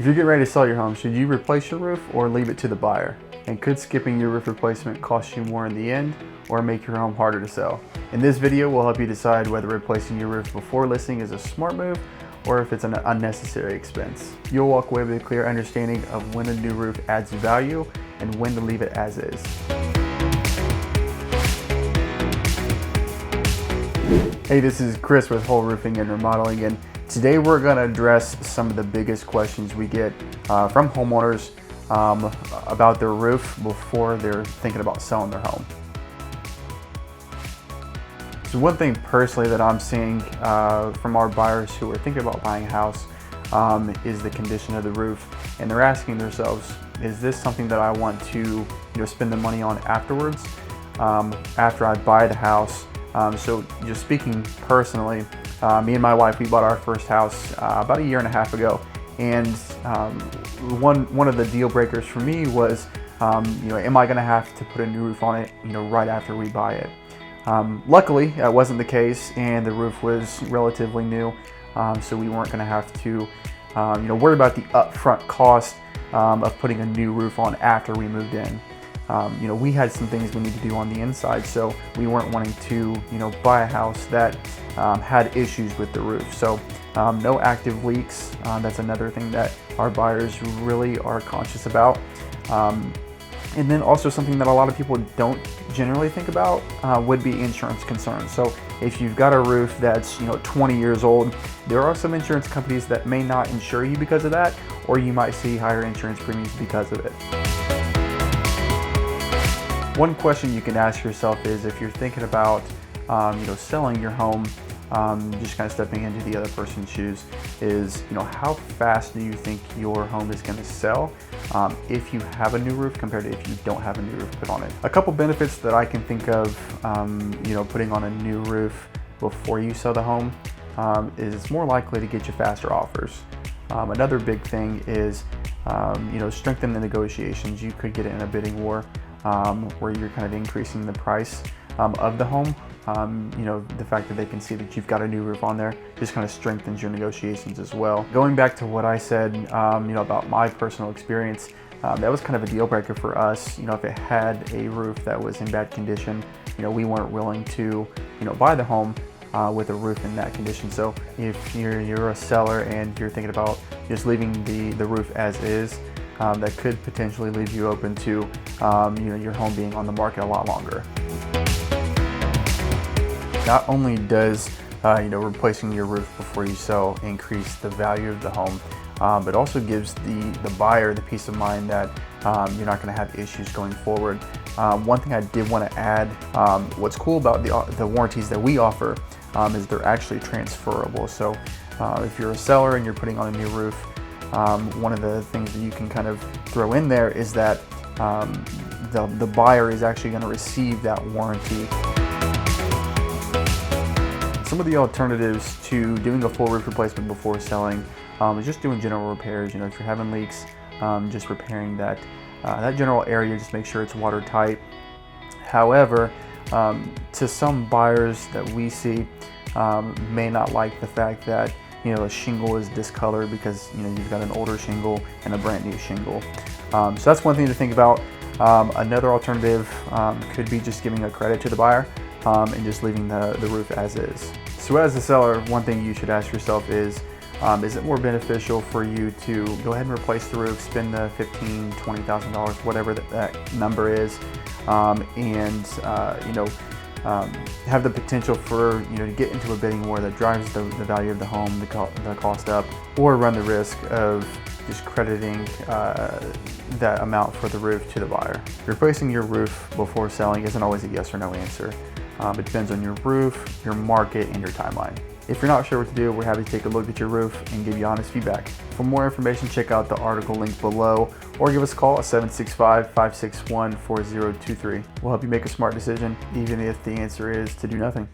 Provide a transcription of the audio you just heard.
If you're getting ready to sell your home, should you replace your roof or leave it to the buyer? And could skipping your roof replacement cost you more in the end or make your home harder to sell? In this video, we'll help you decide whether replacing your roof before listing is a smart move or if it's an unnecessary expense. You'll walk away with a clear understanding of when a new roof adds value and when to leave it as is. Hey, this is Kris with Hoel Roofing and Remodeling, and today we're going to address some of the biggest questions we get from homeowners about their roof before they're thinking about selling their home. So one thing personally that I'm seeing from our buyers who are thinking about buying a house is the condition of the roof, and they're asking themselves, is this something that I want to spend the money on afterwards, after I buy the house? So just speaking personally, me and my wife, we bought our first house about a year and a half ago, and one of the deal breakers for me was, am I going to have to put a new roof on it, right after we buy it? Luckily, that wasn't the case, and the roof was relatively new, so we weren't going to have to, worry about the upfront cost of putting a new roof on after we moved in. We had some things we need to do on the inside, so we weren't wanting to, buy a house that had issues with the roof. So no active leaks. That's another thing that our buyers really are conscious about. And then also something that a lot of people don't generally think about would be insurance concerns. So if you've got a roof that's 20 years old, there are some insurance companies that may not insure you because of that, or you might see higher insurance premiums because of it. One question you can ask yourself is, if you're thinking about selling your home, just kind of stepping into the other person's shoes, is how fast do you think your home is going to sell if you have a new roof compared to if you don't have a new roof put on it? A couple benefits that I can think of, putting on a new roof before you sell the home is it's more likely to get you faster offers. Another big thing is strengthen the negotiations. You could get it in a bidding war where you're kind of increasing the price of the home. The fact that they can see that you've got a new roof on there just kind of strengthens your negotiations as well. Going back to what I said, about my personal experience, that was kind of a deal breaker for us. If it had a roof that was in bad condition, we weren't willing to, buy the home with a roof in that condition. So if you're a seller and you're thinking about just leaving the roof as is, that could potentially leave you open to, your home being on the market a lot longer. Not only does, replacing your roof before you sell increase the value of the home, but also gives the buyer the peace of mind that you're not going to have issues going forward. One thing I did want to add, what's cool about the warranties that we offer is they're actually transferable. So if you're a seller and you're putting on a new roof, one of the things that you can kind of throw in there is that the buyer is actually going to receive that warranty. Some of the alternatives to doing a full roof replacement before selling is just doing general repairs. If you're having leaks, just repairing that general area, just make sure it's watertight. However, to some buyers that we see may not like the fact that a shingle is discolored because you've got an older shingle and a brand new shingle. So that's one thing to think about. Another alternative could be just giving a credit to the buyer and just leaving the roof as is. So as a seller, one thing you should ask yourself is it more beneficial for you to go ahead and replace the roof, spend the $15,000, $20,000, whatever that number is, and have the potential for to get into a bidding war that drives the value of the home, the cost up, or run the risk of just crediting that amount for the roof to the buyer. Replacing your roof before selling isn't always a yes or no answer. It depends on your roof, your market, and your timeline. If you're not sure what to do, we're happy to take a look at your roof and give you honest feedback. For more information, check out the article link below or give us a call at 765-561-4023. We'll help you make a smart decision, even if the answer is to do nothing.